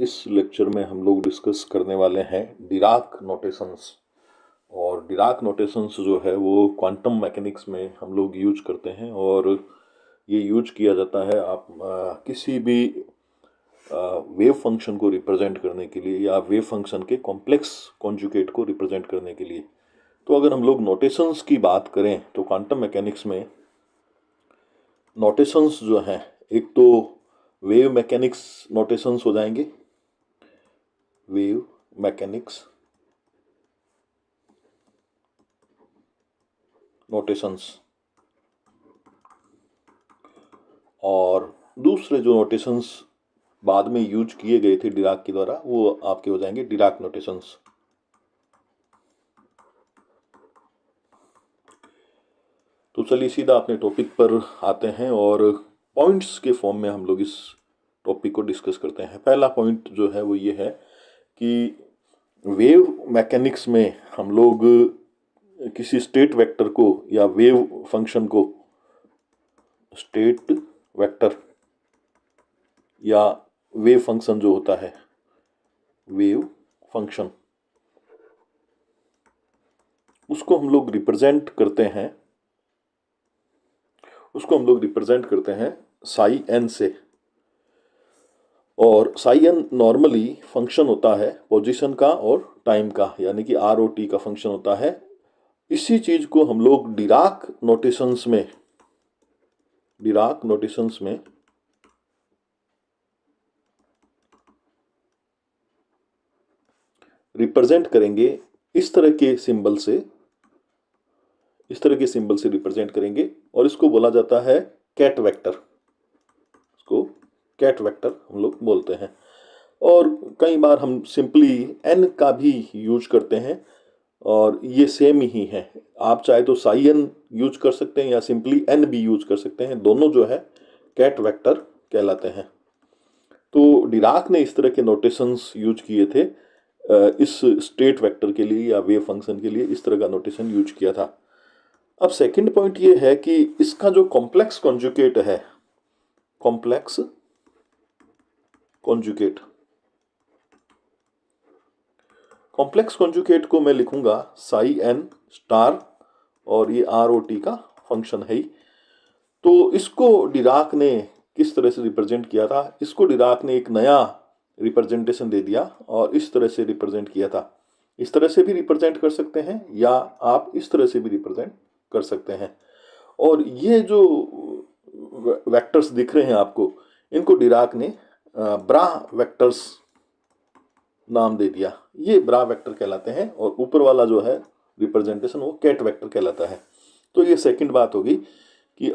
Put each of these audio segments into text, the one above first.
इस लेक्चर में हम लोग डिस्कस करने वाले हैं डिराक नोटेशंस। और डिराक नोटेशंस जो है वो क्वांटम मैकेनिक्स में हम लोग यूज करते हैं और ये यूज किया जाता है आप किसी भी वेव फंक्शन को रिप्रेजेंट करने के लिए या वेव फंक्शन के कॉम्प्लेक्स कॉन्जुगेट को रिप्रेजेंट करने के लिए। तो अगर हम लोग नोटेशंस की बात करें तो क्वांटम मैकेनिक्स में नोटेशंस जो हैं, एक तो वेव मैकेनिक्स नोटेशंस हो जाएंगे, वेव मैकेनिक्स नोटेशंस, और दूसरे जो नोटेशंस बाद में यूज किए गए थे डिराक के द्वारा वो आपके हो जाएंगे डिराक नोटेशंस। तो चलिए सीधा अपने टॉपिक पर आते हैं और पॉइंट्स के फॉर्म में हम लोग इस टॉपिक को डिस्कस करते हैं। पहला पॉइंट जो है वो ये है कि वेव मैकेनिक्स में हम लोग किसी स्टेट वेक्टर को या वेव फंक्शन को स्टेट वेक्टर या वेव फंक्शन जो होता है, वेव फंक्शन, उसको हम लोग रिप्रेजेंट करते हैं साई एन से। और साई एन नॉर्मली फंक्शन होता है पोजीशन का और टाइम का, यानी कि आर ओ टी का फंक्शन होता है। इसी चीज को हम लोग डिराक नोटेशंस में रिप्रेजेंट करेंगे इस तरह के सिंबल से रिप्रेजेंट करेंगे और इसको बोला जाता है कैट वेक्टर। इसको कैट वेक्टर हम लोग बोलते हैं। और कई बार हम सिंपली एन का भी यूज करते हैं और ये सेम ही है। आप चाहे तो साई एन यूज कर सकते हैं या सिंपली एन भी यूज कर सकते हैं, दोनों जो है कैट वेक्टर कहलाते हैं। तो डिराक ने इस तरह के नोटेशंस यूज किए थे इस स्टेट वेक्टर के लिए या वेव फंक्शन के लिए, इस तरह का नोटेशन यूज किया था। अब सेकंड पॉइंट ये है कि इसका जो कॉम्प्लेक्स कॉन्जुगेट है, कॉम्प्लेक्स कॉन्जुगेट कॉम्प्लेक्स कॉन्जुगेट को मैं लिखूंगा साई एन स्टार, और ये आर ओ टी का फंक्शन है ही। तो इसको डिराक ने किस तरह से रिप्रेजेंट किया था, इसको डिराक ने एक नया रिप्रेजेंटेशन दे दिया और इस तरह से रिप्रेजेंट किया था। इस तरह से भी रिप्रेजेंट कर सकते हैं या आप इस तरह से भी रिप्रेजेंट कर सकते हैं। और ये जो वेक्टर्स दिख रहे हैं आपको, इनको डिराक ने ब्रा वेक्टर्स नाम दे दिया। ये ब्रा वेक्टर कहलाते हैं और ऊपर वाला जो है रिप्रेजेंटेशन वो कैट वेक्टर कहलाता है। तो ये सेकंड बात होगी कि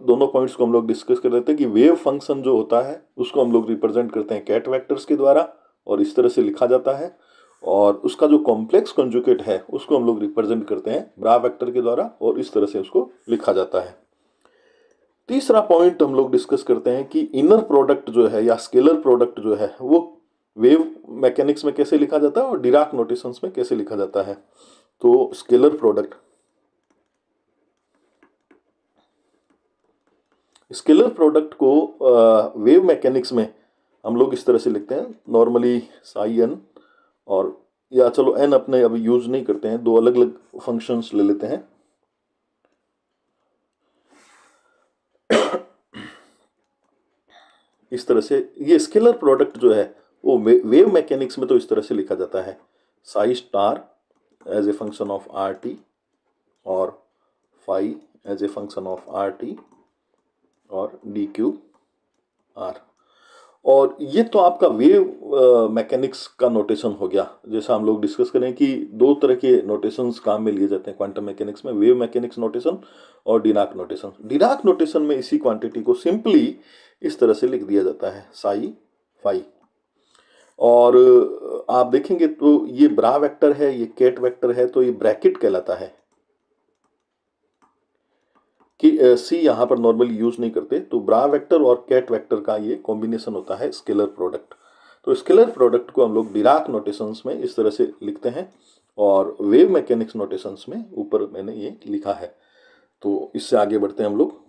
दोनों पॉइंट्स को हम लोग डिस्कस कर रहे थे कि वेव फंक्शन जो होता है उसको हम लोग रिप्रेजेंट करते हैं कैट वेक्टर्स के द्वारा और इस तरह से लिखा जाता है, और उसका जो कॉम्प्लेक्स कॉन्जुगेट है उसको हम लोग रिप्रेजेंट करते हैं ब्रा वेक्टर के द्वारा और इस तरह से उसको लिखा जाता है। तीसरा पॉइंट हम लोग डिस्कस करते हैं कि इनर प्रोडक्ट जो है या स्केलर प्रोडक्ट जो है वो वेव मैकेनिक्स में कैसे लिखा जाता है और डिराक नोटेशंस में कैसे लिखा जाता है। तो स्केलर प्रोडक्ट को वेव मैकेनिक्स में हम लोग इस तरह से लिखते हैं नॉर्मली साई एन, और या चलो एन अपने अभी यूज नहीं करते हैं, दो अलग अलग फंक्शंस ले लेते हैं। इस तरह से ये स्केलर प्रोडक्ट जो है वो वेव मैकेनिक्स में तो इस तरह से लिखा जाता है psi star as a function of r t और phi as a function of r t और डी क्यू आर। और ये तो आपका वेव मैकेनिक्स का नोटेशन हो गया। जैसा हम लोग डिस्कस करें कि दो तरह के नोटेशंस काम में लिए जाते हैं क्वांटम मैकेनिक्स में, वेव मैकेनिक्स नोटेशन और डिराक नोटेशन। डिराक नोटेशन में इसी क्वांटिटी को सिंपली इस तरह से लिख दिया जाता है साई फाई। और आप देखेंगे तो ये ब्रा वेक्टर है, ये कैट वेक्टर है, तो ये ब्रैकेट कहलाता है कि सी यहाँ पर नॉर्मली यूज नहीं करते। तो ब्रा वेक्टर और कैट वेक्टर का ये कॉम्बिनेशन होता है स्केलर प्रोडक्ट। तो स्केलर प्रोडक्ट को हम लोग डिराक नोटेशंस में इस तरह से लिखते हैं और वेव मैकेनिक्स नोटेशंस में ऊपर मैंने ये लिखा है। तो इससे आगे बढ़ते हैं हम लोग।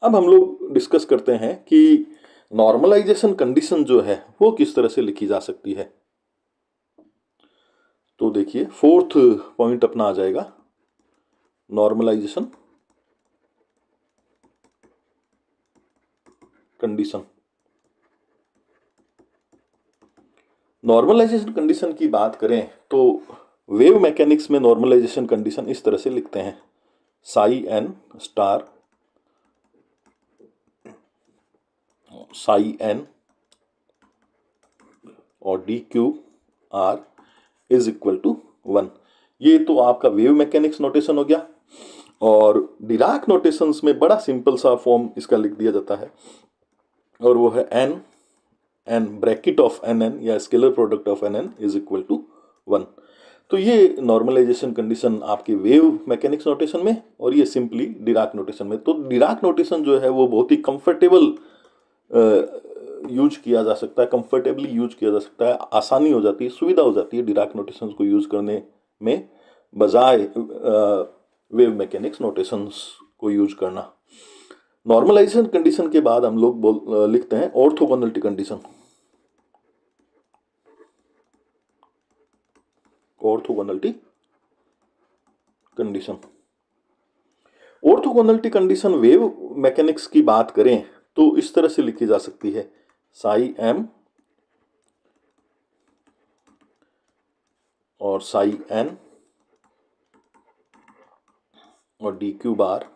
अब हम लोग डिस्कस करते हैं कि नॉर्मलाइजेशन कंडीशन जो है वो किस तरह से लिखी जा सकती है। तो देखिए फोर्थ पॉइंट अपना आ जाएगा नॉर्मलाइजेशन कंडीशन। नॉर्मलाइजेशन कंडीशन की बात करें तो वेव मैकेनिक्स में नॉर्मलाइजेशन कंडीशन इस तरह से लिखते हैं, psi n star psi n और d cube r is equal to 1। ये तो आपका वेव मैकेनिक्स नोटेशन हो गया। और डिराक नोटेशंस में बड़ा सिंपल सा फॉर्म इसका लिख दिया जाता है और वो है n n bracket of n n या scalar product of n n is equal to 1। तो ये नॉर्मलाइजेशन कंडीशन आपके वेव मैकेनिक्स नोटेशन में और ये सिंपली डिराक नोटेशन में। तो डिराक नोटेशन जो है वो बहुत ही कंफर्टेबल यूज किया जा सकता है, कंफर्टेबली यूज किया जा सकता है, आसानी हो जाती है, सुविधा हो जाती है डिराक नोटेशंस को यूज करने में बजाय वेव मैकेनिक्स नोटेशंस को यूज करना। नॉर्मलाइजेशन कंडीशन के बाद हम लोग लिखते हैं orthogonality condition. Orthogonality condition, orthogonality condition wave mechanics की बात करें तो इस तरह से लिखी जा सकती है, साई एम और साई एन और d q bar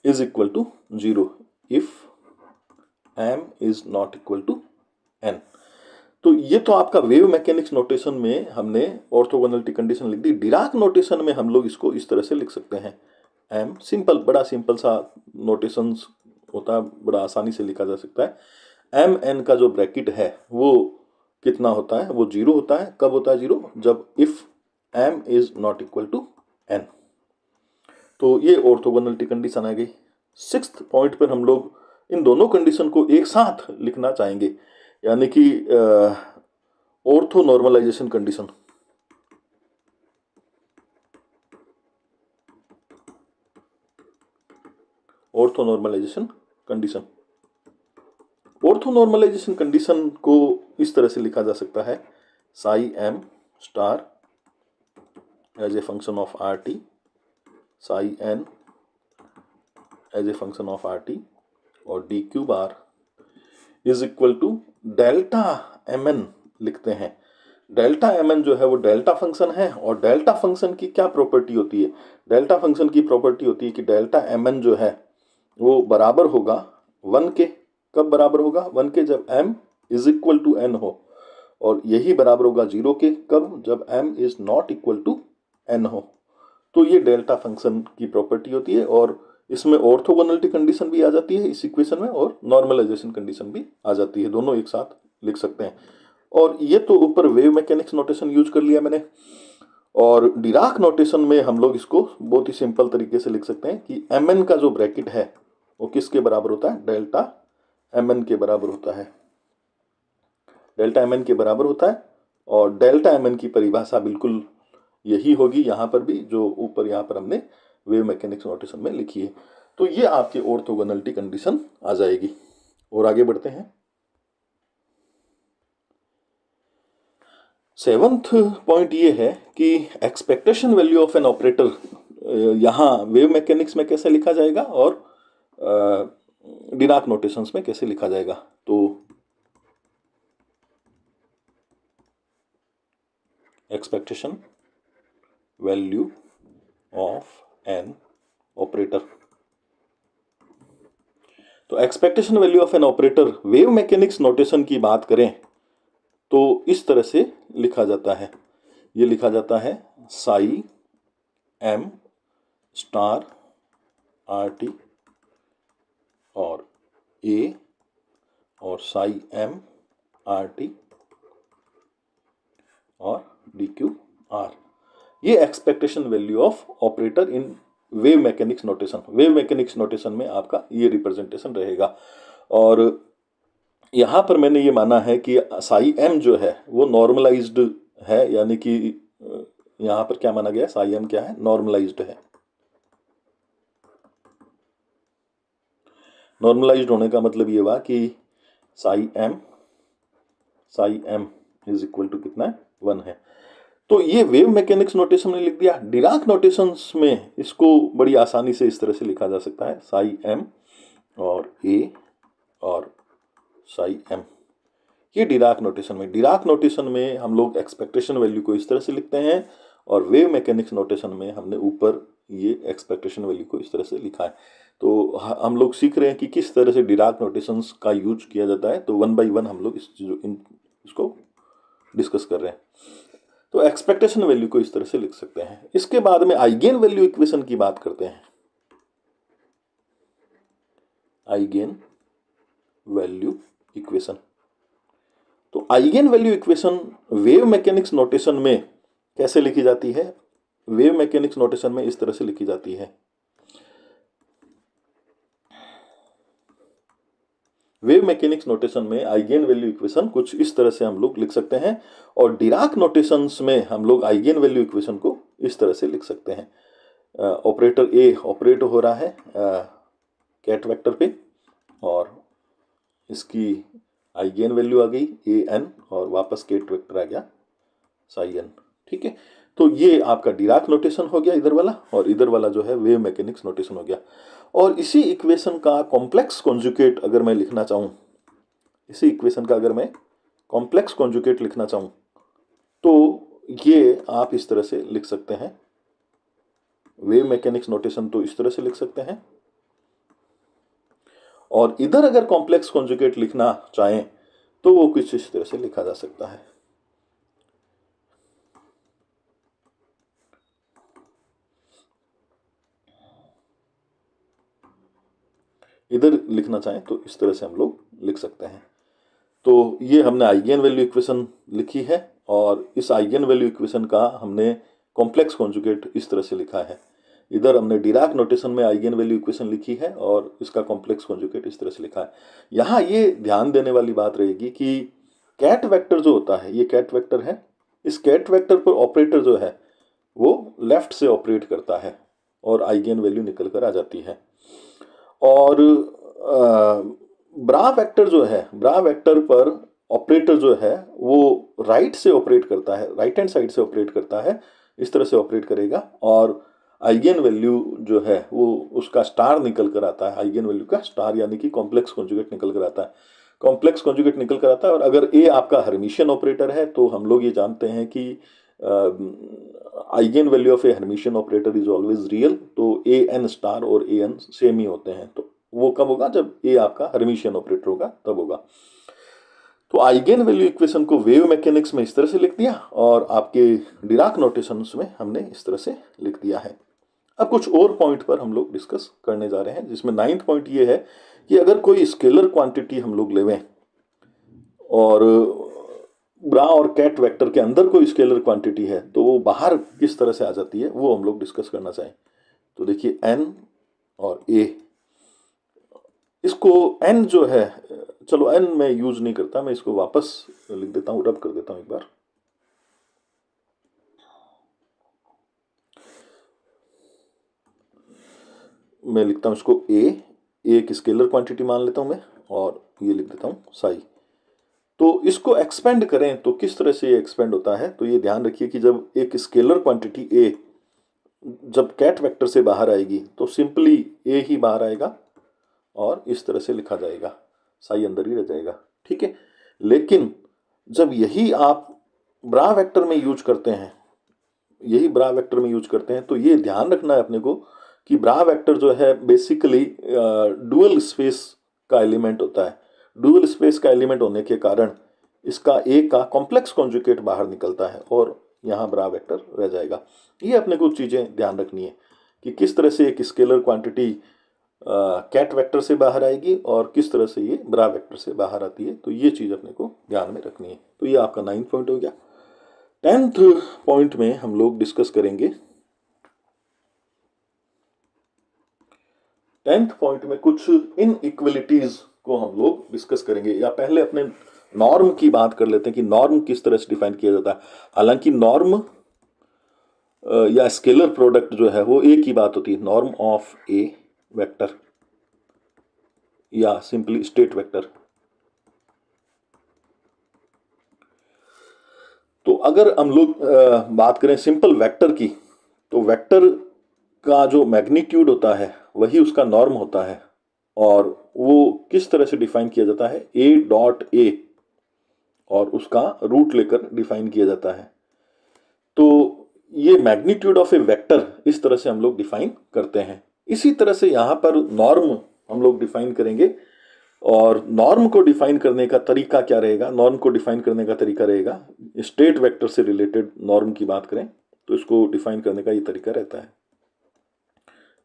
is equal to 0 if m is not equal to n. तो ये तो आपका वेव मैकेनिक्स नोटेशन में हमने ऑर्थोगोनलिटी कंडीशन लिख दी। डिराक नोटेशन में हम लोग इसको इस तरह से लिख सकते हैं, एम सिंपल, बड़ा सिंपल सा नोटेशंस होता है, बड़ा आसानी से लिखा जा सकता है। एम एन का जो ब्रैकेट है वो कितना होता है, वो 0 होता है। कब होता है 0? जब if m is not equal to n. तो ये ऑर्थोगोनलिटी कंडीशन आ गई। सिक्स्थ पॉइंट पर हम लोग इन दोनों कंडीशन को एक साथ लिखना चाहेंगे, यानी कि orthonormalization condition. Orthonormalization condition, orthonormalization condition को इस तरह से लिखा जा सकता है, psi m star as a function of r t, psi n as a function of r t और d cube r is equal to delta m n लिखते हैं। डेल्टा एम एन जो है वो डेल्टा फंक्शन है और delta function की क्या प्रॉपर्टी होती है? डेल्टा फंक्शन की प्रॉपर्टी होती है कि डेल्टा एम एन जो है वो बराबर होगा 1 के। कब बराबर होगा? 1 के, जब m is equal to n हो, और यही बराबर होगा 0 के। कब? जब m is not equal to n हो। तो ये डेल्टा फंक्शन की प्रॉपर्टी होती है और इसमें ऑर्थोगोनलिटी कंडीशन भी आ जाती है इस इक्वेशन में और नॉर्मलाइजेशन कंडीशन भी आ जाती है, दोनों एक साथ लिख सकते हैं। और ये तो ऊपर वेव मैकेनिक्स नोटेशन यूज कर लिया मैंने। और डिराक नोटेशन में हम लोग इसको बहुत ही सिंपल तरीके से लिख सकते हैं कि एम एन का जो ब्रैकेट है वो किसके बराबर होता है? डेल्टा एम एन के बराबर होता है। डेल्टा एम एन के बराबर होता है और डेल्टा एम एन की परिभाषा बिल्कुल यही होगी यहाँ पर भी, जो ऊपर यहाँ पर हमने वेव मैकेनिक्स नोटेशन में लिखी है। तो ये आपकी ऑर्थोगोनलिटी कंडीशन आ जाएगी। और आगे बढ़ते हैं। सेवंथ पॉइंट ये है कि expectation value of n operator यहाँ वेव मैकेनिक्स में कैसे लिखा जाएगा और डिराक नोटेशंस में कैसे लिखा जाएगा। तो expectation value of n operator, तो expectation value of n operator wave mechanics notation की बात करें तो इस तरह से लिखा जाता है। ये लिखा जाता है psi m star r t और ए और साई एम आर टी और डी क्यू आर। ये expectation value of operator in wave mechanics notation, wave mechanics notation में आपका ये रिप्रेजेंटेशन रहेगा। और यहाँ पर मैंने ये माना है कि साई एम जो है वो नॉर्मलाइज्ड है, यानी कि यहाँ पर क्या माना गया? साई एम क्या है? नॉर्मलाइज्ड है। नॉर्मलाइज्ड होने का मतलब ये हुआ कि psi m is equal to कितना है, 1 है। तो ये वेव मैकेनिक्स नोटेशन में लिख दिया। डिराक नोटेशंस में इसको बड़ी आसानी से इस तरह से लिखा जा सकता है, साई एम और ए और साई एम। ये डिराक नोटेशन में हम लोग एक्सपेक्टेशन वैल्यू को इस तरह से लिखते हैं, और वेव मैकेनिक्स नोटेशन में हमने ऊपर ये एक्सपेक्टेशन वैल्यू को इस तरह से लिखा है। तो हम लोग सीख रहे हैं कि किस तरह से डिराक नोटेशंस का यूज किया जाता है। तो 1 बाय 1 हम लोग इसको डिस्कस कर रहे हैं। तो एक्सपेक्टेशन वैल्यू को इस तरह से लिख सकते हैं। इसके बाद में आइगेन वैल्यू इक्वेशन की बात करते हैं। आइगेन वैल्यू इक्वेशन, तो eigen value equation wave mechanics notation में कैसे लिखी जाती है? वेव मैकेनिक्स नोटेशन में इस तरह से लिखी जाती है। वेव मैकेनिक्स नोटेशन में आइगेन वैल्यू इक्वेशन कुछ इस तरह से हम लोग लिख सकते हैं, और डिराक नोटेशंस में हम लोग आइगेन वैल्यू इक्वेशन को इस तरह से लिख सकते हैं। ऑपरेटर ए ऑपरेट हो रहा है कैट वेक्टर पे, और इसकी आइगेन वैल्यू आ गई ए एन, और वापस कैट वेक्टर आ गया साई एन। ठीक है, तो ये आपका डिराक नोटेशन हो गया इधर वाला, और इधर वाला जो है वेव मैकेनिक्स नोटेशन हो गया। और इसी इक्वेशन का कॉम्प्लेक्स कॉन्जुगेट अगर मैं लिखना चाहूं, इसी इक्वेशन का अगर मैं कॉम्प्लेक्स कॉन्जुगेट लिखना चाहूं, तो ये आप इस तरह से लिख सकते हैं। वेव मैकेनिक्स नोटेशन तो इस तरह से लिख सकते हैं, और इधर अगर कॉम्प्लेक्स कॉन्जुगेट लिखना चाहें तो वो कुछ इस तरह से लिखा जा सकता है। इधर लिखना चाहें तो इस तरह से हम लोग लिख सकते हैं। तो ये हमने आइगेन वैल्यू इक्वेशन लिखी है, और इस आइगेन वैल्यू इक्वेशन का हमने कॉम्प्लेक्स कॉन्जुगेट इस तरह से लिखा है। इधर हमने डिराक नोटेशन में आइगेन वैल्यू इक्वेशन लिखी है, और इसका कॉम्प्लेक्स कॉन्जुगेट इस तरह से लिखा है। यहाँ ये ध्यान देने वाली बात रहेगी कि कैट वेक्टर जो होता है, ये कैट वेक्टर है, इस कैट वेक्टर पर ऑपरेटर जो है वो लेफ्ट से ऑपरेट करता है, और आइगेन वैल्यू निकल कर आ जाती है। और ब्रा वेक्टर जो है, ब्रा वेक्टर पर ऑपरेटर जो है वो राइट से ऑपरेट करता है, राइट हैंड साइड से ऑपरेट करता है, इस तरह से ऑपरेट करेगा, और आइगेन वैल्यू जो है वो उसका स्टार निकल कर आता है। आइगेन वैल्यू का स्टार यानी कि कॉम्प्लेक्स कॉन्जुगेट निकल कर आता है, कॉम्प्लेक्स कॉन्जुगेट निकल कर आता है। और अगर ए आपका हर्मिशियन ऑपरेटर है तो हम लोग ये जानते हैं कि eigen value of A Hermitian operator is always real. तो ए एन स्टार और ए एन सेम ही होते हैं। तो वो कब होगा? जब ए आपका हर्मिशियन ऑपरेटर होगा तब होगा। तो आइगेन वैल्यू इक्वेशन को वेव मैकेनिक्स में इस तरह से लिख दिया, और आपके डिराक नोटेशंस में हमने इस तरह से लिख दिया है। अब कुछ और पॉइंट पर हम लोग डिस्कस करने जा रहे हैं, जिसमें 9th पॉइंट ये है कि अगर कोई स्केलर क्वांटिटी हम लोग लेवें, और ब्रा और कैट वेक्टर के अंदर कोई स्केलर क्वांटिटी है, तो वो बाहर किस तरह से आ जाती है वो हम लोग डिस्कस करना चाहें। तो देखिए एन और ए, इसको एन जो है, चलो एन मैं यूज नहीं करता, मैं इसको वापस लिख देता हूं, रब कर देता हूं एक बार। मैं लिखता हूं इसको ए एक स्केलर क्वांटिटी मान लेता हूं मैं, और ये लिख देता हूं साई। तो इसको एक्सपेंड करें तो किस तरह से ये एक्सपेंड होता है? तो ये ध्यान रखिए कि जब एक स्केलर क्वांटिटी ए जब कैट वेक्टर से बाहर आएगी तो सिंपली ए ही बाहर आएगा, और इस तरह से लिखा जाएगा, साई अंदर ही रह जाएगा। ठीक है, लेकिन जब यही आप ब्रा वेक्टर में यूज करते हैं, यही ब्रा वेक्टर में यूज करते हैं, तो ये ध्यान रखना है अपने को कि ब्रा वेक्टर जो है बेसिकली डुअल स्पेस का एलिमेंट होता है। डुअल स्पेस का एलिमेंट होने के कारण इसका ए का कॉम्प्लेक्स कॉन्जुगेट बाहर निकलता है, और यहाँ ब्रा वेक्टर रह जाएगा। ये अपने को चीज़ें ध्यान रखनी है कि किस तरह से एक स्केलर क्वांटिटी कैट वेक्टर से बाहर आएगी, और किस तरह से ये ब्रा वेक्टर से बाहर आती है। तो ये चीज़ अपने को ध्यान में रखनी है। तो ये आपका 9th पॉइंट हो गया। 10th पॉइंट में हम लोग डिस्कस करेंगे, 10th पॉइंट में कुछ इनइक्वलिटीज को हम लोग डिस्कस करेंगे, या पहले अपने नॉर्म की बात कर लेते हैं कि नॉर्म किस तरह से डिफाइन किया जाता है। हालांकि नॉर्म या स्केलर प्रोडक्ट जो है वो एक ही बात होती है, नॉर्म ऑफ ए वेक्टर। या सिंपली स्टेट वेक्टर। तो अगर हम लोग बात करें सिंपल वेक्टर की, तो वेक्टर का जो मैग्नीट्यूड होता है वही उसका नॉर्म होता है, और वो किस तरह से डिफाइन किया जाता है, ए डॉट ए और उसका रूट लेकर डिफाइन किया जाता है। तो ये मैग्नीट्यूड ऑफ ए वेक्टर इस तरह से हम लोग डिफाइन करते हैं। इसी तरह से यहाँ पर नॉर्म हम लोग डिफाइन करेंगे, और नॉर्म को डिफाइन करने का तरीका क्या रहेगा, नॉर्म को डिफाइन करने का तरीका रहेगा, स्टेट वेक्टर से रिलेटेड नॉर्म की बात करें तो इसको डिफाइन करने का ये तरीका रहता है,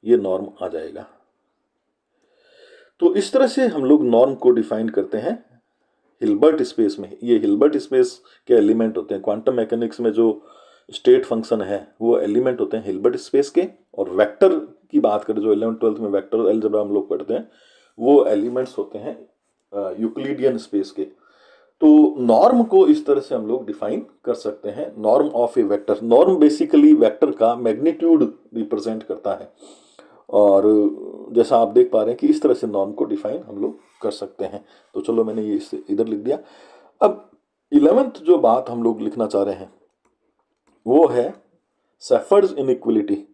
ये नॉर्म आ जाएगा। तो इस तरह से हम लोग नॉर्म को डिफाइन करते हैं हिल्बर्ट स्पेस में। ये हिल्बर्ट स्पेस के एलिमेंट होते हैं, क्वांटम मैकेनिक्स में जो स्टेट फंक्शन है वो एलिमेंट होते हैं हिल्बर्ट स्पेस के। और वेक्टर की बात करें, जो 11th-12th में वेक्टर अलजेब्रा हम लोग पढ़ते हैं, वो एलिमेंट्स होते हैं यूक्लिडियन स्पेस के। तो नॉर्म को इस तरह से हम लोग डिफाइन कर सकते हैं, norm of A vector. Norm basically vector का मैग्नीट्यूड रिप्रेजेंट करता है, और जैसा आप देख पा रहे हैं कि इस तरह से नॉर्म को डिफाइन हम लोग कर सकते हैं। तो चलो मैंने ये इधर लिख दिया। अब 11th जो बात हम लोग लिखना चाह रहे हैं वो है सेफर्ड्स इनइक्वलिटी।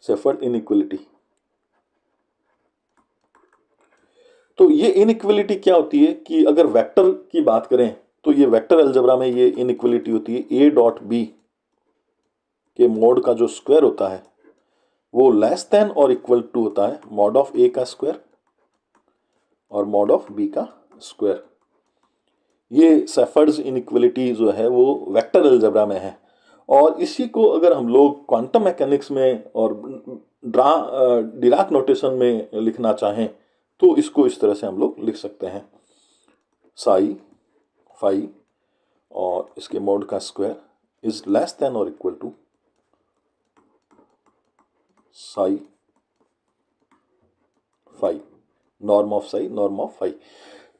सेफर्ड इनइक्वलिटी, तो ये इनइक्वलिटी क्या होती है कि अगर वेक्टर की बात करें तो ये वेक्टर अलजेब्रा में ये इनइक्वलिटी होती है ए डॉट बी के मोड का जो स्क्वायर होता है वो लेस देन और इक्वल टू होता है मॉड ऑफ ए का स्क्वायर और मॉड ऑफ बी का स्क्वायर। ये सेफर्ड्स इनइक्वलिटी जो है वो वेक्टर अलजेब्रा में है, और इसी को अगर हम लोग क्वांटम मैकेनिक्स में और डिराक नोटेशन में लिखना चाहें तो इसको इस तरह से हम लोग लिख सकते हैं, साई फाई और इसके मोड का स्क्वायर इज लेस देन और equal to psi phi, norm of psi norm of phi.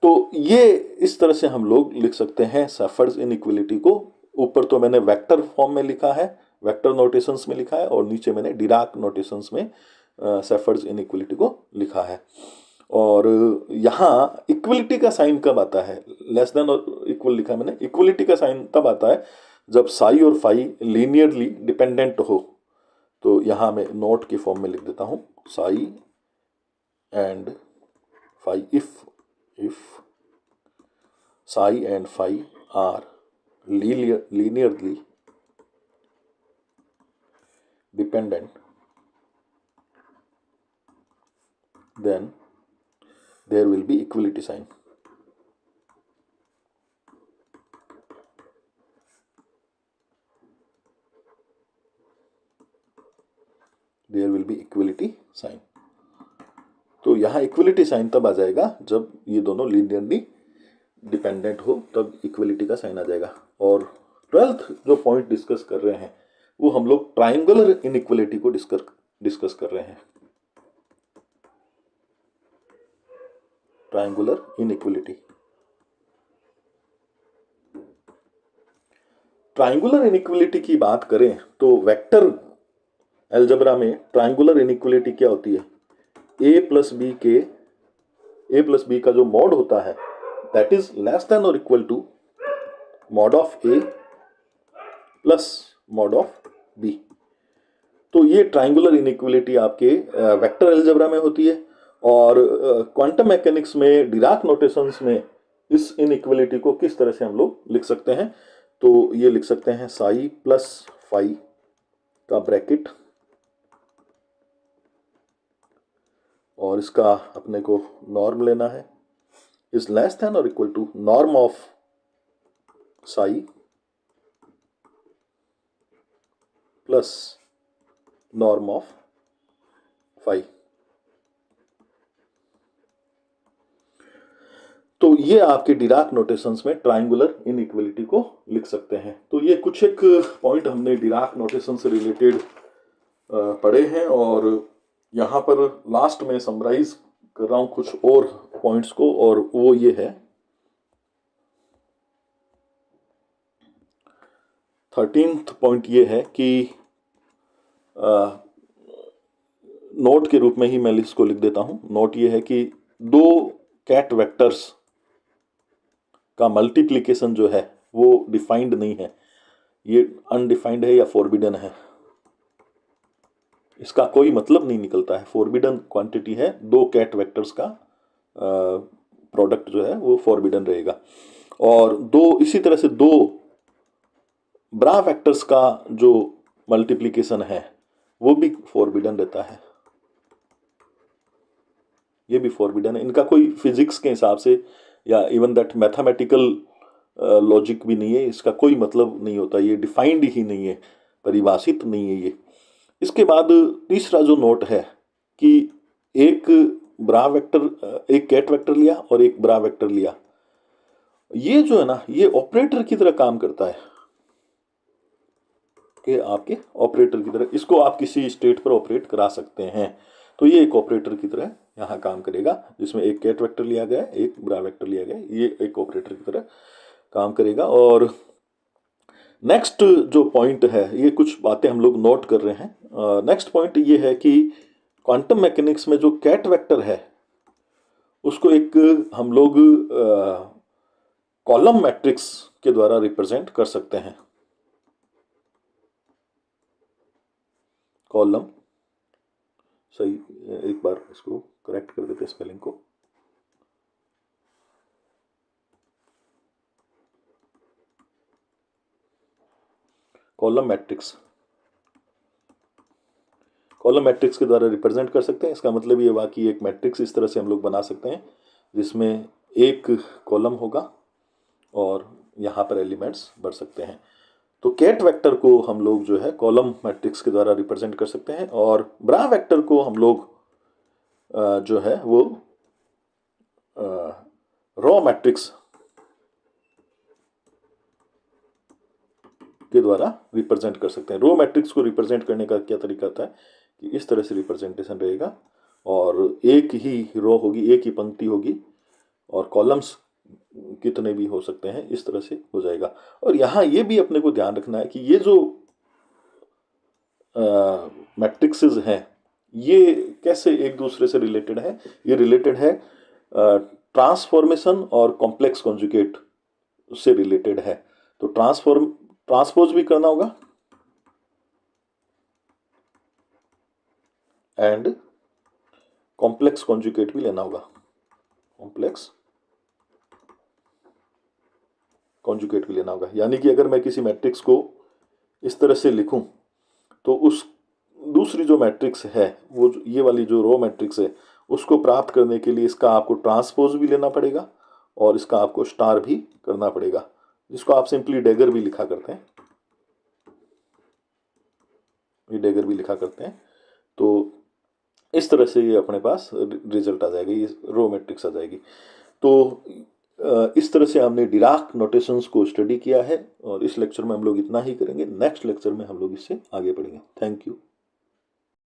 तो ये इस तरह से हम लोग लिख सकते हैं सेफर्ड्स इनइक्वलिटी को। ऊपर तो मैंने वेक्टर फॉर्म में लिखा है, वेक्टर नोटेशंस में लिखा है, और नीचे मैंने डिराक नोटेशंस में सेफर्ड्स इनइक्वलिटी को लिखा है। और यहाँ इक्वलिटी का साइन कब आता है, लेस देन और इक्वल लिखा है मैंने, इक्वलिटी का साइन तब आता है जब साई और फाई लीनियरली डिपेंडेंट हो। तो यहाँ मैं नोट के फॉर्म में लिख देता हूँ, psi and phi, if psi and phi are linearly dependent, then there will be equality sign. There will be equality sign. तो यहाँ इक्वलिटी साइन तब आ जाएगा जब ये दोनों लीनियरली डिपेंडेंट हो, तब इक्वलिटी का साइन आ जाएगा। और 12th जो पॉइंट डिस्कस कर रहे हैं वो हम लोग ट्राइंगुलर इनइक्वलिटी को डिस्कस कर रहे हैं। ट्राइंगुलर इनइक्वलिटी, ट्राइंगुलर इनइक्वलिटी की बात करें तो वेक्टर अलजेब्रा में ट्राइंगुलर इनइक्वलिटी क्या होती है, ए प्लस बी का जो मॉड होता है दैट इज लेस देन और equal to mod of a plus mod of b. तो ये ट्राइंगुलर इनइक्वलिटी आपके वेक्टर अलजेब्रा में होती है, और क्वांटम मैकेनिक्स में डिराक नोटेशंस में इस इनइक्वलिटी को किस तरह से हम लोग लिख सकते हैं, तो ये लिख सकते हैं साई प्लस फाई का ब्रैकेट, और इसका अपने को नॉर्म लेना है, इज लेस देन और equal to norm of psi plus norm of phi. तो ये आपके डिराक नोटेशंस में ट्राइंगुलर इनइक्वलिटी को लिख सकते हैं। तो ये कुछ एक पॉइंट हमने डिराक नोटेशन से रिलेटेड पढ़े हैं, और यहाँ पर लास्ट में समराइज कर रहा हूं कुछ और पॉइंट्स को, और वो ये है 13th पॉइंट ये है कि नोट के रूप में ही मैं इसको लिख देता हूं। नोट ये है कि दो कैट वेक्टर्स का मल्टीप्लिकेशन जो है वो डिफाइंड नहीं है, ये अनडिफाइंड है या फॉरबिडन है, इसका कोई मतलब नहीं निकलता है। फॉरबिडन क्वांटिटी है, दो कैट वेक्टर्स का प्रोडक्ट जो है वो फॉरबिडन रहेगा। और दो इसी तरह से दो ब्रा वेक्टर्स का जो मल्टीप्लिकेशन है वो भी फॉरबिडन रहता है, ये भी फॉरबिडन है। इनका कोई फिजिक्स के हिसाब से या इवन दैट मैथमेटिकल लॉजिक भी नहीं है, इसका कोई मतलब नहीं होता, ये डिफाइंड ही नहीं है, परिभाषित नहीं है ये। इसके बाद तीसरा जो नोट है कि एक ब्रा वेक्टर, एक कैट वेक्टर लिया और एक ब्रा वेक्टर लिया, ये जो है ना ये ऑपरेटर की तरह काम करता है, कि आपके ऑपरेटर की तरह इसको आप किसी स्टेट पर ऑपरेट करा सकते हैं। तो ये एक ऑपरेटर की तरह यहाँ काम करेगा, जिसमें एक कैट वेक्टर लिया गया है, एक ब्रा वेक्टर लिया गया है, ये एक ऑपरेटर की तरह काम करेगा। और नेक्स्ट जो पॉइंट है, ये कुछ बातें हम लोग नोट कर रहे हैं। नेक्स्ट पॉइंट ये है कि क्वांटम मैकेनिक्स में जो कैट वेक्टर है उसको एक हम लोग कॉलम मैट्रिक्स के द्वारा रिप्रेजेंट कर सकते हैं। कॉलम, सही, एक बार इसको करेक्ट कर देते स्पेलिंग को। कॉलम मैट्रिक्स, कॉलम मैट्रिक्स के द्वारा रिप्रेजेंट कर सकते हैं। इसका मतलब ये हुआ कि एक मैट्रिक्स इस तरह से हम लोग बना सकते हैं जिसमें एक कॉलम होगा और यहाँ पर एलिमेंट्स भर सकते हैं। तो कैट वेक्टर को हम लोग जो है कॉलम मैट्रिक्स के द्वारा रिप्रेजेंट कर सकते हैं, और ब्रा वेक्टर को हम लोग जो है वो रॉ मैट्रिक्स के द्वारा रिप्रेजेंट कर सकते हैं। रो मैट्रिक्स को रिप्रेजेंट करने का क्या तरीका होता है कि इस तरह से रिप्रेजेंटेशन रहेगा, और एक ही रो होगी, एक ही पंक्ति होगी, और कॉलम्स कितने भी हो सकते हैं, इस तरह से हो जाएगा। और यहाँ ये भी अपने को ध्यान रखना है कि ये जो मैट्रिक्सेस हैं ये कैसे एक दूसरे से रिलेटेड है। ये रिलेटेड है ट्रांसफॉर्मेशन और कॉम्प्लेक्स कॉन्जुगेट से रिलेटेड है। तो ट्रांसपोज भी करना होगा एंड कॉम्प्लेक्स कॉन्जुगेट भी लेना होगा, कॉम्प्लेक्स कॉन्जुगेट भी लेना होगा। यानी कि अगर मैं किसी मैट्रिक्स को इस तरह से लिखूं तो उस दूसरी जो मैट्रिक्स है, वो ये वाली जो रो मैट्रिक्स है, उसको प्राप्त करने के लिए इसका आपको ट्रांसपोज भी लेना पड़ेगा और इसका आपको स्टार भी करना पड़ेगा, जिसको आप सिंपली डैगर भी लिखा करते हैं, ये डैगर भी लिखा करते हैं। तो इस तरह से ये अपने पास रिजल्ट आ जाएगा, ये रो मैट्रिक्स आ जाएगी। तो इस तरह से हमने डिराक नोटेशंस को स्टडी किया है, और इस लेक्चर में हम लोग इतना ही करेंगे। नेक्स्ट लेक्चर में हम लोग इससे आगे बढ़ेंगे। Thank you.